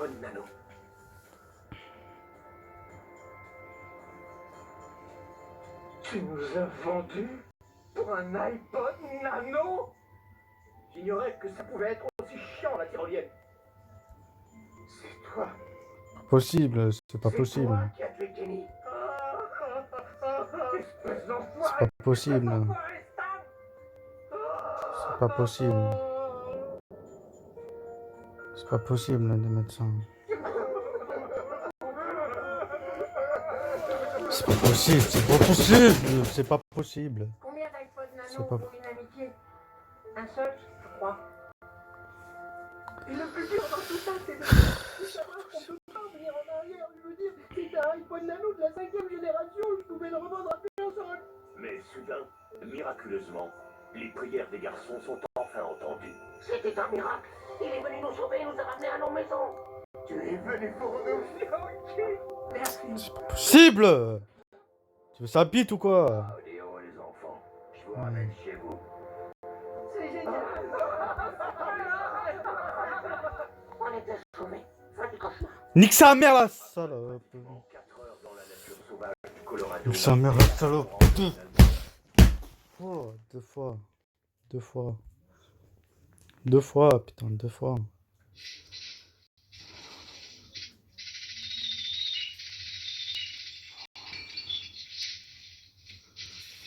iPod Nano. Tu nous as vendu pour un iPod Nano? J'ignorais que ça pouvait être aussi chiant, la tyrolienne. C'est toi. Possible, c'est pas possible. C'est toi qui as tué Kenny. Espèce d'enfoiré. C'est pas possible. C'est pas possible. C'est pas possible de mettre ça. C'est pas possible, c'est pas possible, c'est pas possible. Combien d'iPod Nano C'est pas- pour une amitié? Un seul, je crois. Et le plus dur dans tout ça, c'est de savoir qu'on peut pas venir en arrière. Je veux dire, c'était un iPod Nano de la 5e génération, je pouvais le revendre à personne. Mais soudain, miraculeusement, les prières des garçons sont enfin entendues. C'était un miracle. Il est venu nous sauver et nous a ramenés à nos maisons. Tu es venu pour nous. Ok. Merci. C'est pas possible. Tu veux ça bite ou quoi? Odéo, les enfants, je vous ramène chez vous. C'est génial. On était sauvés. Fin du cauchemar. Nique sa mère la salope. 4 heures dans la nature sauvage du Colorado. Nique sa mère la salope. Oh, deux fois. Deux fois, putain, deux fois.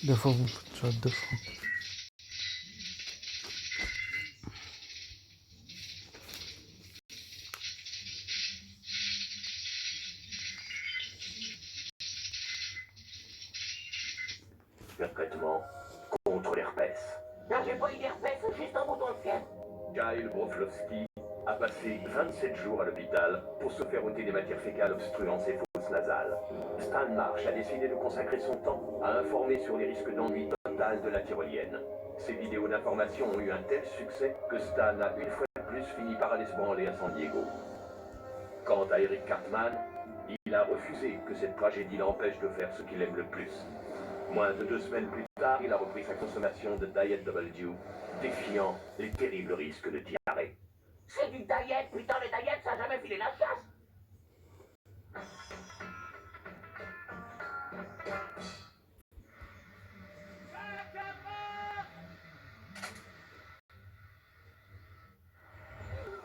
Deux fois, mon pote, tu vois, deux fois. Le traitement contre l'herpès. Non, j'ai pas eu d'herpès, juste un bouton de fièvre. Kyle Broflovski a passé 27 jours à l'hôpital pour se faire ôter des matières fécales obstruant ses fosses nasales. Stan Marsh a décidé de consacrer son temps à informer sur les risques d'ennui total de la tyrolienne. Ces vidéos d'information ont eu un tel succès que Stan a une fois de plus fini par aller se branler à San Diego. Quant à Eric Cartman, il a refusé que cette tragédie l'empêche de faire ce qu'il aime le plus. Moins de 2 semaines plus tard, il a repris sa consommation de Diet Double Dew, défiant les terribles risques de diarrhée. C'est du diet, putain, les diets, ça a jamais filé la chasse.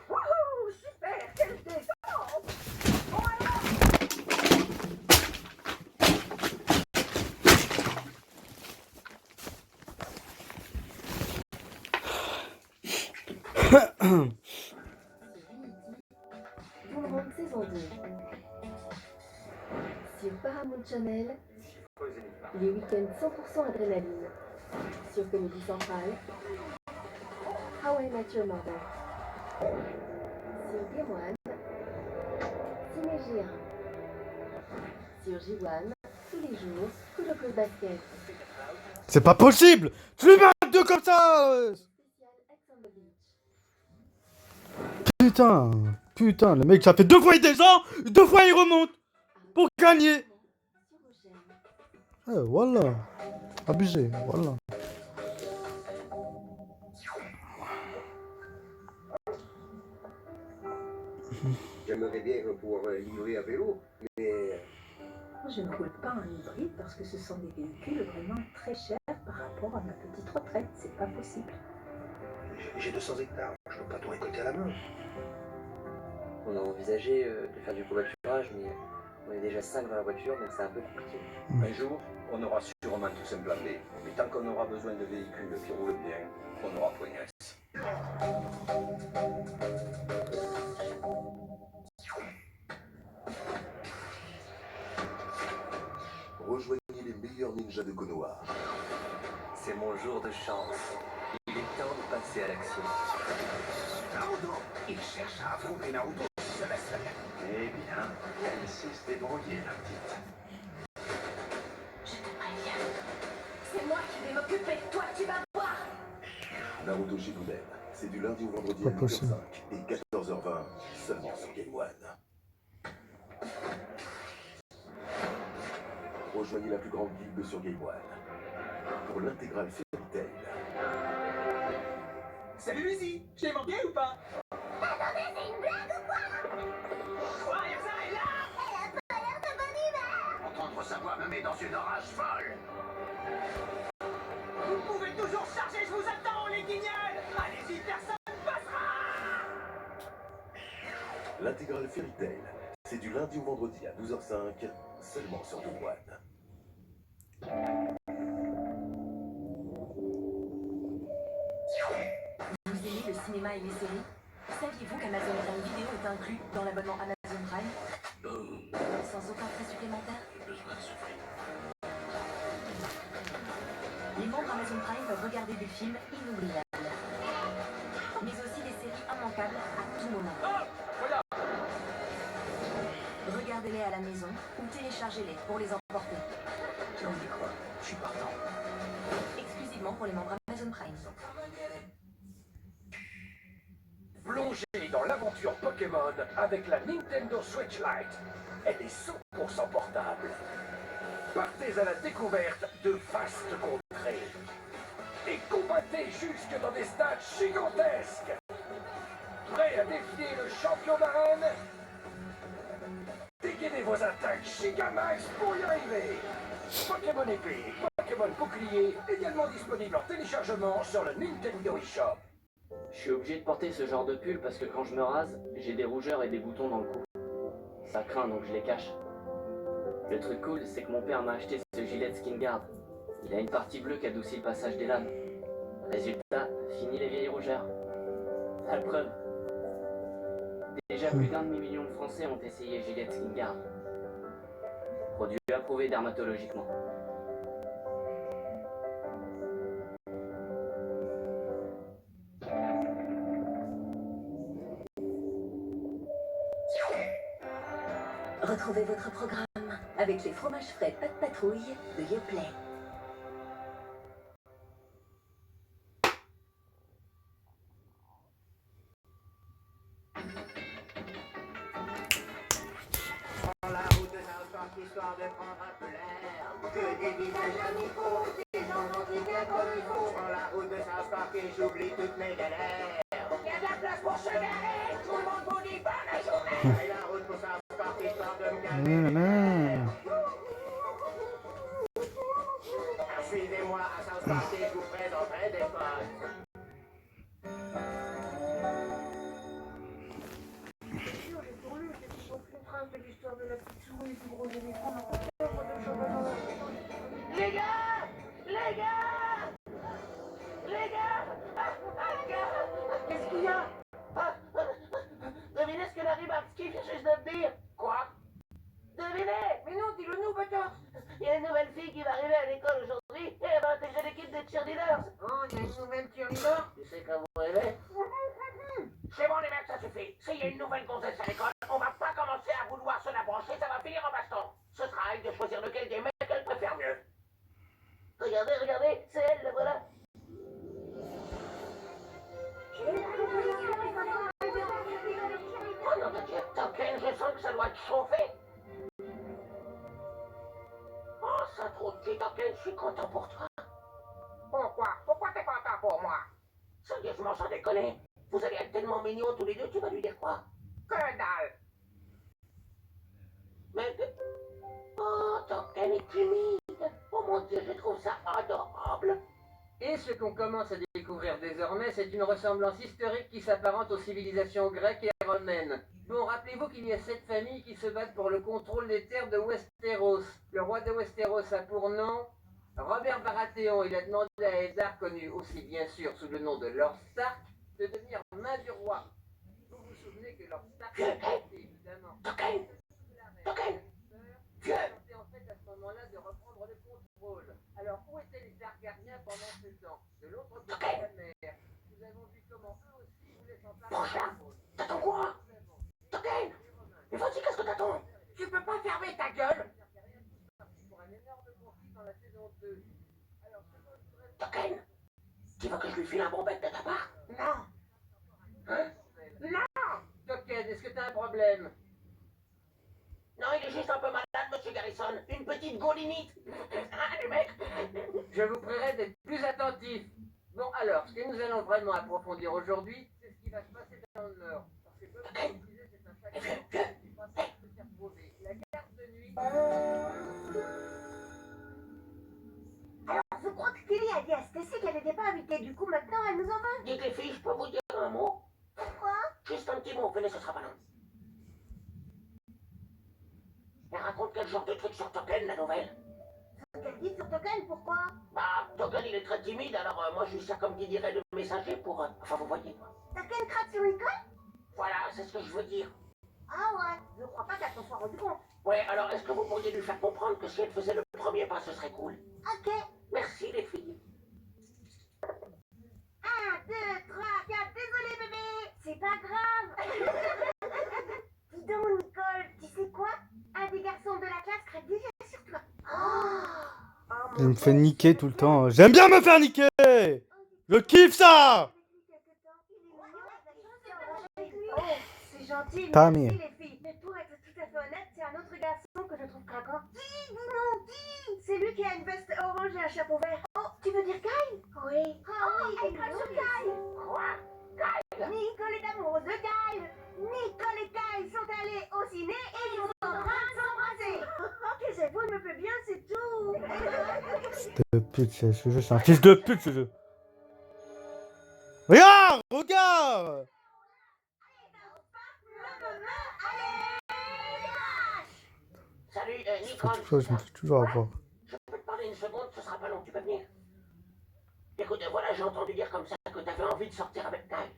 Wouhou, super, quelle détente. Bon alors. Boomerang saison 2. Sur Paramount Channel, les week-ends 100% adrénaline. Sur Comédie Centrale, How I Met Your Mother. Sur Game One, Ciné G1. Sur J1, tous les jours, Kudo Club Basket. C'est pas possible. Tu lui mets un 2 comme ça. Spécial Ex on the Beach. Putain, le mec, ça fait 2 fois il descend, 2 fois il remonte pour gagner. Sur Ocean. Voilà. Abusé, voilà. J'aimerais bien pouvoir livrer à vélo, mais Je ne roule pas en hybride parce que ce sont des véhicules vraiment très chers par rapport à ma petite retraite. C'est pas possible. j'ai 200 hectares, je peux pas tout récolter à la main. On a envisagé de faire du covoiturage, mais on est déjà 5 dans la voiture, donc c'est un peu compliqué. Un jour, on aura sûrement tous un plan B. Mais tant qu'on aura besoin de véhicules qui roulent bien, on aura point S. Rejoignez les meilleurs ninjas de Konoha. C'est mon jour de chance. Il est temps de passer à l'action. Naruto, il cherche à affronter Naruto. Se laisse la gagner. Eh bien, elle sait se débrouiller, la petite. Je te préviens. C'est moi qui vais m'occuper de toi, tu vas voir. Naruto Shippuden. C'est du lundi au vendredi Pas à 8h05 possible. et 14h20 seulement sur Game One. Rejoignez la plus grande guilde sur Game One pour l'intégrale Fairy Tail. Salut Lucy, je t'ai manqué ou pas? Attendez, c'est une blague ou quoi? dans une orage folle. Vous pouvez toujours charger, je vous attends, les guignols. Allez-y, personne ne passera. L'intégrale Fairy Tail, c'est du lundi au vendredi à 12h05, seulement sur Double One. Vous aimez le cinéma et les séries? Saviez-vous qu'Amazon Prime Video est inclus dans l'abonnement Amazon Prime? Sans aucun frais supplémentaire? Les membres Amazon Prime peuvent regarder des films inoubliables, mais aussi des séries immanquables à tout moment. Regardez-les à la maison ou téléchargez-les pour les emporter. Tu en dis quoi? Je suis partant. Exclusivement pour les membres Amazon Prime. Plongez dans l'aventure Pokémon avec la Nintendo Switch Lite. Elle est 100% portable. Partez à la découverte de vastes contrées. Et combattez jusque dans des stades gigantesques. Prêt à défier le champion d'arène? Dégainez vos attaques Gigamax pour y arriver. Pokémon épée et Pokémon bouclier également disponibles en téléchargement sur le Nintendo eShop. Je suis obligé de porter ce genre de pull parce que quand je me rase, j'ai des rougeurs et des boutons dans le cou. Ça craint donc je les cache. Le truc cool, c'est que mon père m'a acheté ce gilet de Skin Guard. Il a une partie bleue qui adoucit le passage des lames. Résultat, fini les vieilles rougeurs. La preuve. Déjà plus d'1 demi-million de Français ont essayé gilet de Skin Guard. Produit approuvé dermatologiquement. Retrouvez votre programme avec les fromages frais Pas de Patrouille de Yoplait. Prends la route de Saint-Parc, histoire de prendre un peu l'air. Que des visages amicaux, des gens gentils bien comme il faut. Prends la route de Saint-Parc et j'oublie toutes mes galères. Il y a de la place pour se garer, tout le monde vous dit bonne journée. Et la route pour Saint-Parc, histoire de me calmer. Suivez-moi à Saint-Parc et je vous présenterai des potes. Les gars! Les gars! Les gars! Qu'est-ce qu'il y a? Devinez ce que Larry Bartsky vient juste de dire? Quoi? Devinez! Mais non, dis-le nous, bâtard! Il y a une nouvelle fille qui va arriver à l'école aujourd'hui et elle va intégrer l'équipe des cheerleaders. Oh, il y a une nouvelle cheerleader? Tu sais quand vous rêvez? C'est bon les mecs, ça suffit. S'il y a une nouvelle gonzesse à l'école, on va pas commencer à vouloir se la brancher, ça va finir en baston. Ce sera à elle de choisir lequel des mecs elle préfère mieux. Regardez, regardez, c'est elle, la voilà. Oh non, t'inquiète, je sens que ça doit être chauffé. Oh, ça trop petit, t'inquiète, je suis content pour toi. Pourquoi? Pourquoi t'es content pour moi? Sérieusement, sans déconner. Vous allez être tellement mignons tous les deux, tu vas lui dire quoi? Que dalle! Mais... Oh, Token est timide. Oh mon Dieu, je trouve ça adorable. Et ce qu'on commence à découvrir désormais, c'est une ressemblance historique qui s'apparente aux civilisations grecques et romaines. Bon, rappelez-vous qu'il y a 7 familles qui se battent pour le contrôle des terres de Westeros. Le roi de Westeros a pour nom Robert Baratheon. Il a demandé à Eddard, connu aussi bien sûr sous le nom de Lord Stark, de devenir main du roi. Vous vous souvenez que Lord Stark évidemment Token! Vieux! en fait à ce moment-là de reprendre le contrôle. Alors où étaient les Targaryens pendant ce temps? De l'autre côté de la mer. Nous avons vu comment eux aussi voulaient s'emparer Bon chat, t'attends quoi? Token! Mais vas-y, qu'est-ce que t'attends? Tu peux pas fermer ta gueule! pour un énorme conflit dans la saison 2. Alors, Token! Tu veux que je lui file un bon bec de ta part? Non! Hein? non! Token, est-ce que t'as un problème? Non, il est juste un peu malade, monsieur Garrison. Une petite gaulinite. Ah, les mecs! Je vous prierai d'être plus attentif. Bon, alors, ce que nous allons vraiment approfondir aujourd'hui, c'est ce qui va se passer dans le Nord. Parce que, comme je vous disais, c'est un facteur qui peut s'y retrouver. La garde de nuit... invitée, du coup maintenant elle nous en veut. Dites les filles, je peux vous dire un mot? Pourquoi? Juste un petit mot, venez, ce sera pas long. Elle raconte quel genre de truc sur Token, la nouvelle? Qu'elle dit sur Token, pourquoi? Bah, Token, il est très timide, alors moi je lui sers comme qui dirait de messager pour... Enfin, vous voyez, quoi. Token craque sur Nicole? Voilà, c'est ce que je veux dire. Ah ouais, je crois pas qu'elle s'en soit rendu compte. Ouais, alors est-ce que vous pourriez lui faire comprendre que si elle faisait le premier pas, ce serait cool? Ok. Merci, les filles. 1, 2, 3, 4, désolé bébé. C'est pas grave. Dis donc Nicole, tu sais quoi? Un des garçons de la classe craque déjà sur toi. Oh, Je me fais niquer tout le temps. J'aime bien me faire niquer. Je kiffe ça. Oh, c'est gentil, Ta merci mère. les filles. Mais pour être tout à fait honnête, c'est un autre garçon que je trouve craquant. Dis non, dis. C'est lui qui a une veste orange et un chapeau vert. Oh, tu veux dire Kyle? Oui. Oh, elle craque sur Kyle. Quoi? Nicole est amoureuse de Kyle. Nicole et Kyle sont allés au ciné et ils sont en train de s'embrasser. Taisez-vous, il me fait bien, c'est tout. Fils de pute, ce jeu, c'est un fils de pute ce jeu. Regarde, regarde. Salut, Toutefois, Nicole. je me fais toujours avoir. Je peux te parler une seconde, ce sera pas long, tu peux venir. Écoute, voilà, j'ai entendu dire comme ça que t'avais envie de sortir avec Kyle.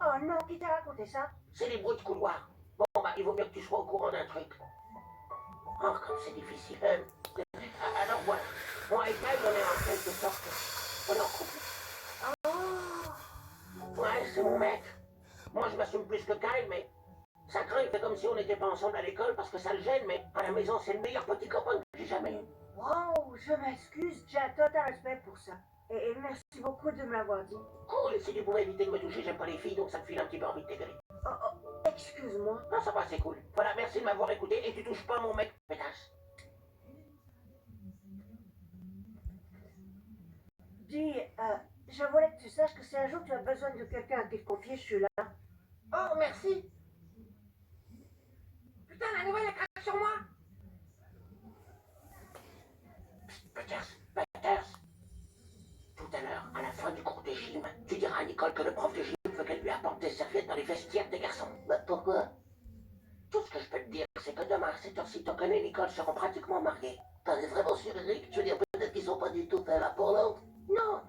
Oh non, qui t'a raconté ça? C'est les bruits de couloir. Bon, bah, il vaut mieux que tu sois au courant d'un truc. Oh, comme c'est difficile. Alors voilà, moi et Kyle, on est en quelque sorte... On est en couple. Oh. Ouais, c'est mon mec. Moi, je m'assume plus que Kyle, mais... Ça craint, il fait comme si on n'était pas ensemble à l'école parce que ça le gêne, mais à la maison, c'est le meilleur petit copain que j'ai jamais eu. Wow, je m'excuse, j'ai un total respect pour ça. Et merci beaucoup de me l'avoir dit. Cool, si tu pouvais éviter de me toucher, j'aime pas les filles, donc ça te file un petit peu envie de t'égaler. Excuse-moi. Non, ça va, c'est cool. Voilà, merci de m'avoir écouté et tu touches pas mon mec, pétasse. Dis, je voulais que tu saches que si un jour tu as besoin de quelqu'un à qui te confier, je suis là. Oh, merci. Putain, la nouvelle, elle craque sur moi. Peters. Tout à l'heure, à la fin du cours de gym, tu diras à Nicole que le prof de gym veut qu'elle lui apporte des serviettes dans les vestiaires des garçons. Bah, pourquoi? Tout ce que je peux te dire, c'est que demain, à cette heure-ci, Token et Nicole seront pratiquement mariés. T'en es vraiment sûr, Eric? Tu veux dire peut-être qu'ils sont pas du tout faits l'un pour l'autre? Non.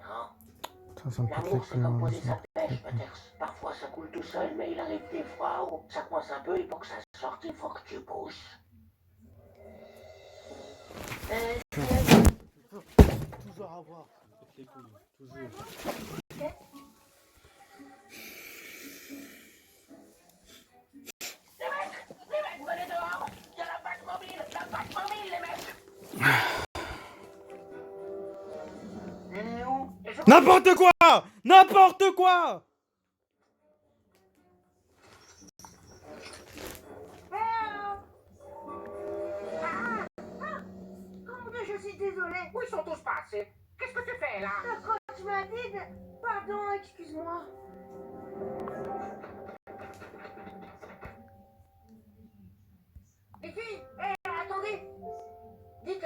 Ça me fait L'amour, c'est comme poser sa pêche, très Peters. Parfois, ça coule tout seul, mais il arrive des fois où ça coince un peu et pour que ça sorte, il faut que tu pousses. toujours avoir. Toujours. Les mecs, venez dehors! Il y a la Batmobile, les mecs! Elle est où? N'importe quoi! N'importe quoi! Oh mon Dieu, je suis désolée. Où ils sont tous passés? Qu'est-ce que tu fais là? Le coach m'a dit de... Pardon, excuse-moi. Les filles, attendez! Dites,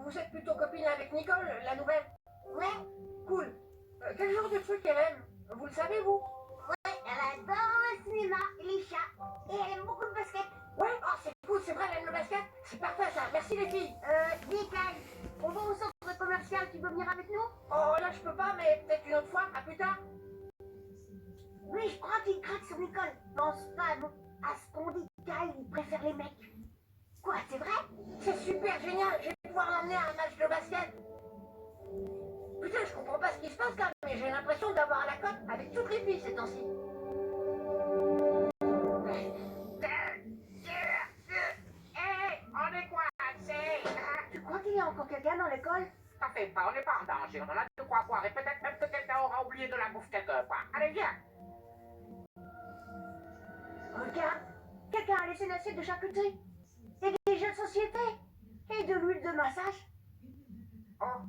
vous êtes plutôt copine avec Nicole, la nouvelle? Ouais, Cool. Quel genre de truc elle aime? Vous le savez, vous? ouais, elle adore le cinéma et les chats. Et elle aime beaucoup le basket. Ouais? Oh, c'est cool, c'est vrai, elle aime le basket? C'est parfait, ça. Merci, les filles. Dis Kyle, on va au centre commercial, tu veux venir avec nous? Oh, là, je peux pas, mais peut-être une autre fois. À plus tard. Oui, je crois qu'il craque sur Nicole. Pense pas, non. À ce qu'on dit, Kyle, il préfère les mecs. Quoi, c'est vrai? C'est super génial. Je vais pouvoir l'emmener à un match de basket. Putain, je comprends pas ce qui se passe là, mais j'ai l'impression d'avoir la cote avec toutes les filles ces temps-ci. On est coincés. Tu crois qu'il y a encore quelqu'un dans l'école? T'en fais pas, on n'est pas en danger, on en a de quoi boire et peut-être même que quelqu'un aura oublié de la bouffe quelque part. Allez, viens. Regarde, quelqu'un a laissé une assiette de charcuterie. Et des jeux de société. Et de l'huile de massage. Oh,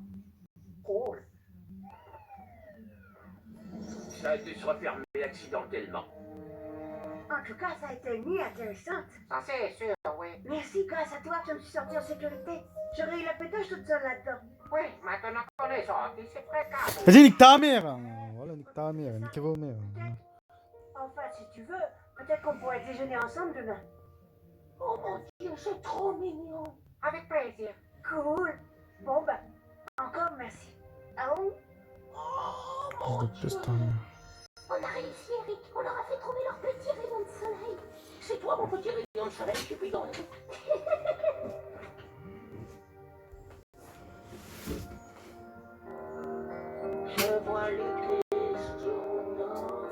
cool. Ça a dû se refermer accidentellement. En tout cas, ça a été une nuit intéressante. Ça c'est sûr, oui. Merci, grâce à toi, je me suis sortie en sécurité. J'aurais eu la pétage toute seule là-dedans. Oui, maintenant qu'on est sorti, c'est très calme. Vas-y, nique ta mère. Voilà, nique ta mère, nique vos mères. Enfin, si tu veux, peut-être qu'on pourrait déjeuner ensemble demain. Oh mon Dieu, c'est trop mignon. Avec plaisir. Cool. Bon, ben, encore merci. Ah bon? Oh mon Dieu. On a réussi, Eric. On leur a fait trouver leur petit rayon de soleil. C'est toi mon petit rayon de soleil, Cupidon. Je vois les questions dans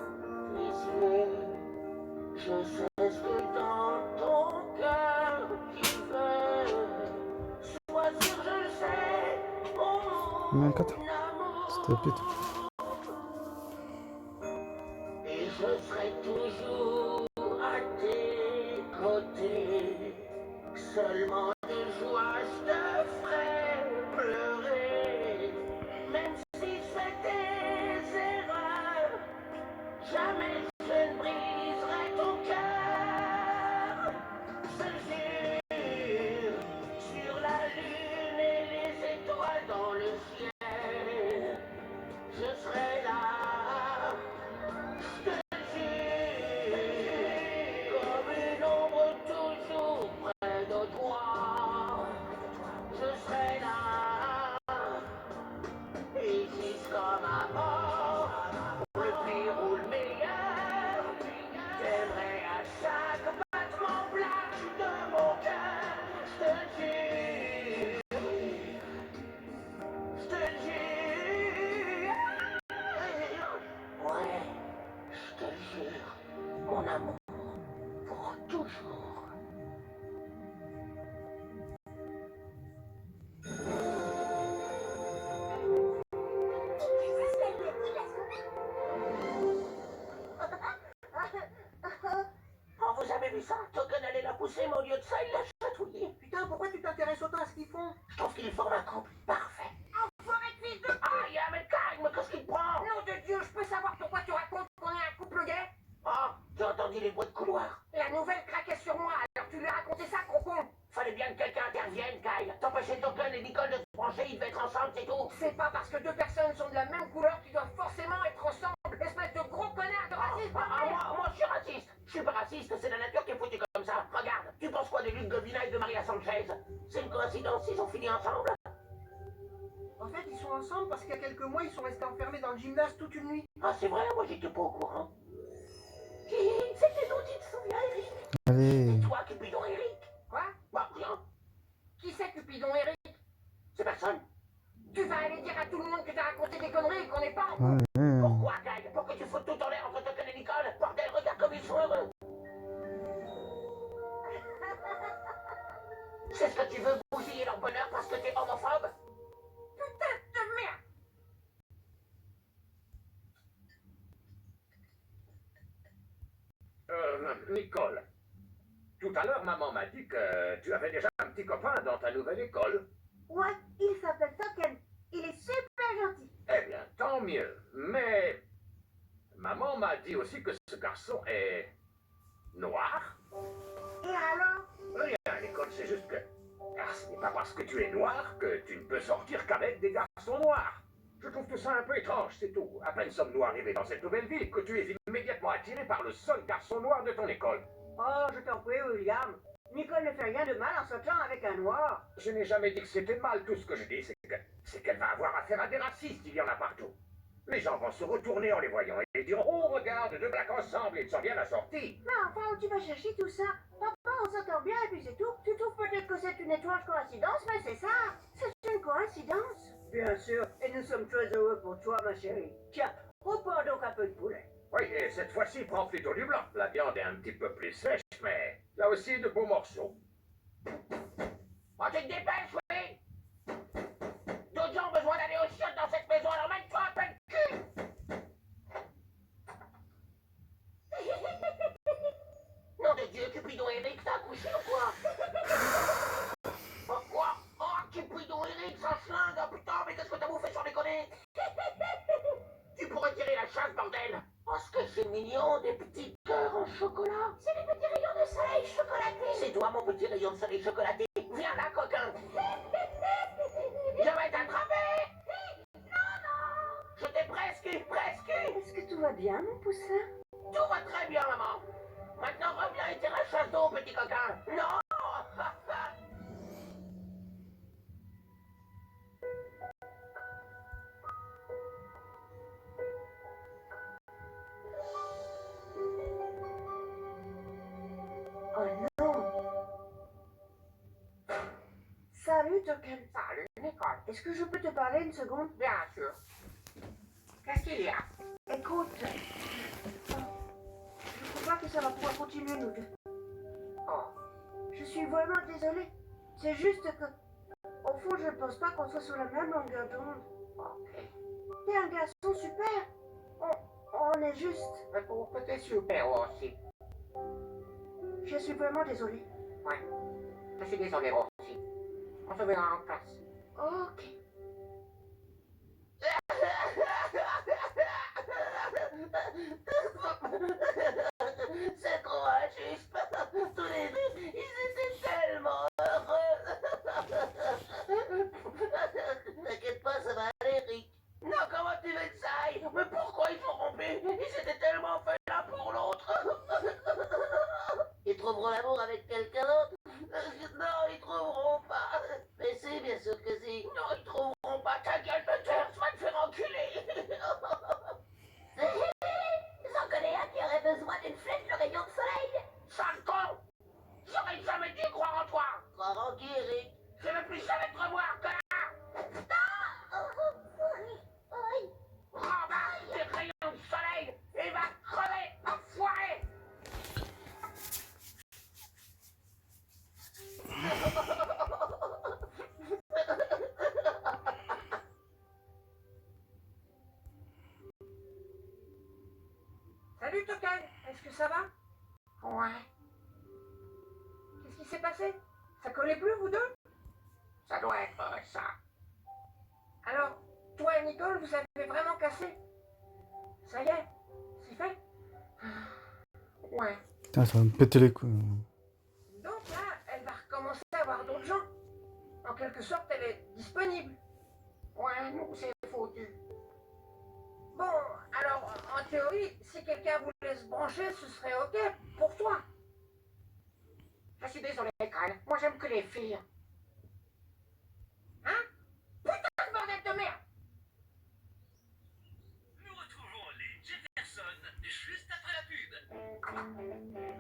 tes yeux. Je sais ce que dans ton cœur qui veut. Choisir, je le sais. Mon amour. C'était pute. Et je serai toujours à tes côtés. Seulement de joie, je te ferai pleurer. Même si je fais des erreurs, jamais je ne briserai ton cœur. Je te jure, sur la lune et les étoiles dans le ciel, je serai là. Je te jure, comme une ombre toujours près de toi, je serai là. Et jusqu'à ma mort, le pire ou le meilleur, j'aimerai à chaque battement plat de mon cœur. Je te jure, je te jure. Ouais, je te jure, mon amour, pour toujours. Oh, vous avez vu ça? Token allait la pousser, mais au lieu de ça, il l'a chatouillé. Putain, pourquoi tu t'intéresses autant à ce qu'ils font? Je trouve qu'ils forment un couple parfait. Enfoiré de fils de... Aïe, mais calme, qu'est-ce qu'il te prend? Nom de Dieu, je peux savoir pourquoi tu racontes qu'on est un couple gay? Oh, j'ai entendu les bruits de couloir. La nouvelle craquait sur moi, alors tu lui as raconté ça, gros con? Fallait bien que quelqu'un intervienne, Kyle. T'empêcher Token et Nicole de se brancher, ils devaient être ensemble, c'est tout. C'est pas parce que deux personnes sont de la même couleur qu'ils doivent forcément être ensemble. Espèce de gros connard de raciste, Moi, je suis raciste. Je suis pas raciste, c'est la nature qui est foutue comme ça. Regarde, tu penses quoi de Luc Govina et de Maria Sanchez? C'est une coïncidence, ils ont fini ensemble. En fait, ils sont ensemble parce qu'il y a quelques mois, ils sont restés enfermés dans le gymnase toute une nuit. Ah, c'est vrai, moi j'étais pas au courant. C'était nous, tu te souviens, Eric? Allez. C'est toi, Cupidon Eric? Quoi? Bah, rien. Qui c'est Cupidon Eric? C'est personne. Tu vas aller dire à tout le monde que t'as raconté des conneries et qu'on n'est pas en Ouais, ouais. Pourquoi, Kyle? Pour que tu foutes tout en l'air entre Token et Nicole? Bordel, regarde comme ils sont heureux. C'est ce que tu veux, bousiller leur bonheur parce que t'es homophobe? Putain de merde! Nicole, tout à l'heure, maman m'a dit que tu avais déjà un petit copain dans ta nouvelle école. Ouais, il s'appelle Token. Il est super gentil. Eh bien, tant mieux. Mais maman m'a dit aussi que ce garçon est noir. Et alors? Rien, Nicole, c'est juste que ce n'est pas parce que tu es noir que tu ne peux sortir qu'avec des garçons noirs. Je trouve tout ça un peu étrange, c'est tout. À peine sommes-nous arrivés dans cette nouvelle ville que tu es immédiatement attiré par le seul garçon noir de ton école. Oh, je t'en prie, William. Nicole ne fait rien de mal en sortant avec un noir. Je n'ai jamais dit que c'était mal. Tout ce que je dis, c'est qu'elle va avoir affaire à des racistes. Il y en a partout. Les gens vont se retourner en les voyant et diront: oh, regarde, deux blacks ensemble, ils sont bien assortis. Mais enfin, où tu vas chercher tout ça? Papa, on s'entend bien et puis c'est tout. Tu trouves peut-être que c'est une étrange coïncidence, mais c'est ça. C'est une coïncidence. Bien sûr, et nous sommes très heureux pour toi, ma chérie. Tiens, reprends donc un peu de poulet. Oui, et cette fois-ci, prends plutôt du blanc. La viande est un petit peu plus sèche, mais là aussi de beaux morceaux. Oh, tu te dépêches, oui! D'autres gens ont besoin d'aller au chiottes dans cette maison, alors mène-toi un peu le cul! Nom de Dieu, Cupidon Eric, t'as accouché ou quoi? Oh, quoi? Oh, Cupidon Eric, ça flingue! Oh putain, mais qu'est-ce que t'as bouffé sans déconner? Tu pourrais tirer la chasse, bordel! Oh, ce que c'est mignon, des petits cœurs en chocolat! mon petit rayon de soleil chocolaté. Viens là, coquin. Je vais t'attraper. Je t'ai presque. Est-ce que tout va bien, mon poussin? Tout va très bien, maman. Maintenant, reviens et tire à chasse d'eau, petit coquin. Non. Oh non! Salut, Token. Salut, Nicole. Est-ce que je peux te parler une seconde? Bien sûr. Qu'est-ce qu'il y a? Écoute, je crois pas que ça va pouvoir continuer, nous deux. Oh. Je suis vraiment désolée. C'est juste que, au fond, je ne pense pas qu'on soit sur la même longueur d'onde. Ok. T'es un garçon super. On est juste. Je trouve que t'es super aussi. Je suis vraiment désolée. Ouais. Je suis désolé aussi. On se verra en classe. Ok. C'est trop injuste. Tous les deux, ils étaient tellement heureux. T'inquiète pas, ça va aller, Rick. Non, comment tu veux que ça aille? Mais pourquoi ils sont rompus? Ils s'étaient tellement faits l'un pour l'autre. Ils trouveront l'amour avec quelqu'un d'autre? Non, ils trouveront pas. Mais si, bien sûr que si. Non, ils trouveront pas. Ta gueule de terre, tu vas te faire enculer. J'en connais un qui aurait besoin d'une flèche de rayon de soleil. Sale con! J'aurais jamais dû croire en toi. Croire en qui, Eric? Je ne veux plus jamais te revoir, connard. Rembarre tes rayons de soleil et va crever, enfoiré. Salut, Token. Est-ce que ça va? Ouais, Qu'est-ce qui s'est passé? Ça collait plus, vous deux? ça doit être ça. Alors, toi et Nicole, vous avez vraiment cassé? Ça y est, c'est fait? Ouais. Putain, ça va me péter les couilles. Donc là, elle va recommencer à avoir d'autres gens. En quelque sorte, elle est disponible. Ouais, nous, c'est foutu. Bon, alors, en théorie, si quelqu'un voulait se brancher, ce serait ok pour toi. Je suis désolé, Kyle. Moi, j'aime que les filles. Hein? Putain de bordel de merde! Nous retrouvons les Jefferson juste après la pub.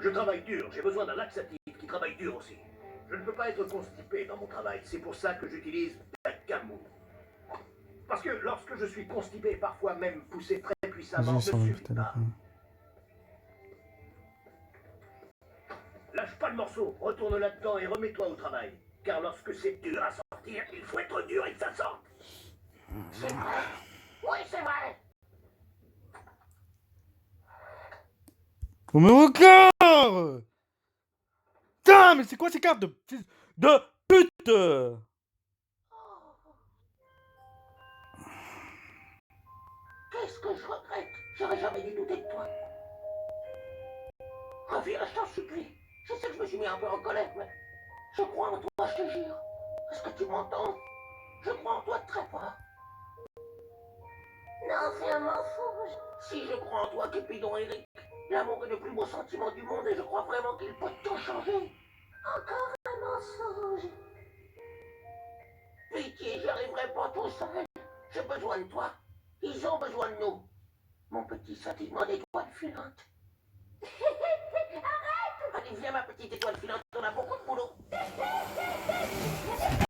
Je travaille dur, j'ai besoin d'un laxatif qui travaille dur aussi. Je ne peux pas être constipé dans mon travail, c'est pour ça que j'utilise Dacamou. Parce que lorsque je suis constipé, parfois même poussé très puissamment, ne Vas-y, ça va suffit péter les pas. couilles. Lâche pas le morceau, retourne là-dedans et remets-toi au travail. Car lorsque c'est dur à sortir, il faut être dur et que ça sorte. C'est vrai. Oui, c'est vrai. Oh, mais encore! Putain, mais c'est quoi ces cartes de pute? Qu'est-ce que je regrette? J'aurais jamais dû douter de toi. Reviens, je t'en supplie. Je sais que je me suis mis un peu en colère, mais je crois en toi, je te jure. Est-ce que tu m'entends? Je crois en toi très fort. Non, c'est un mensonge. Si je crois en toi, Cupidon Eric, l'amour est le plus beau sentiment du monde et je crois vraiment qu'il peut tout changer. Encore un mensonge. Pitié, j'y arriverai pas tout seul. J'ai besoin de toi. Ils ont besoin de nous. Mon petit sentiment d'étoile filante. Arrête! Allez, viens ma petite étoile filante.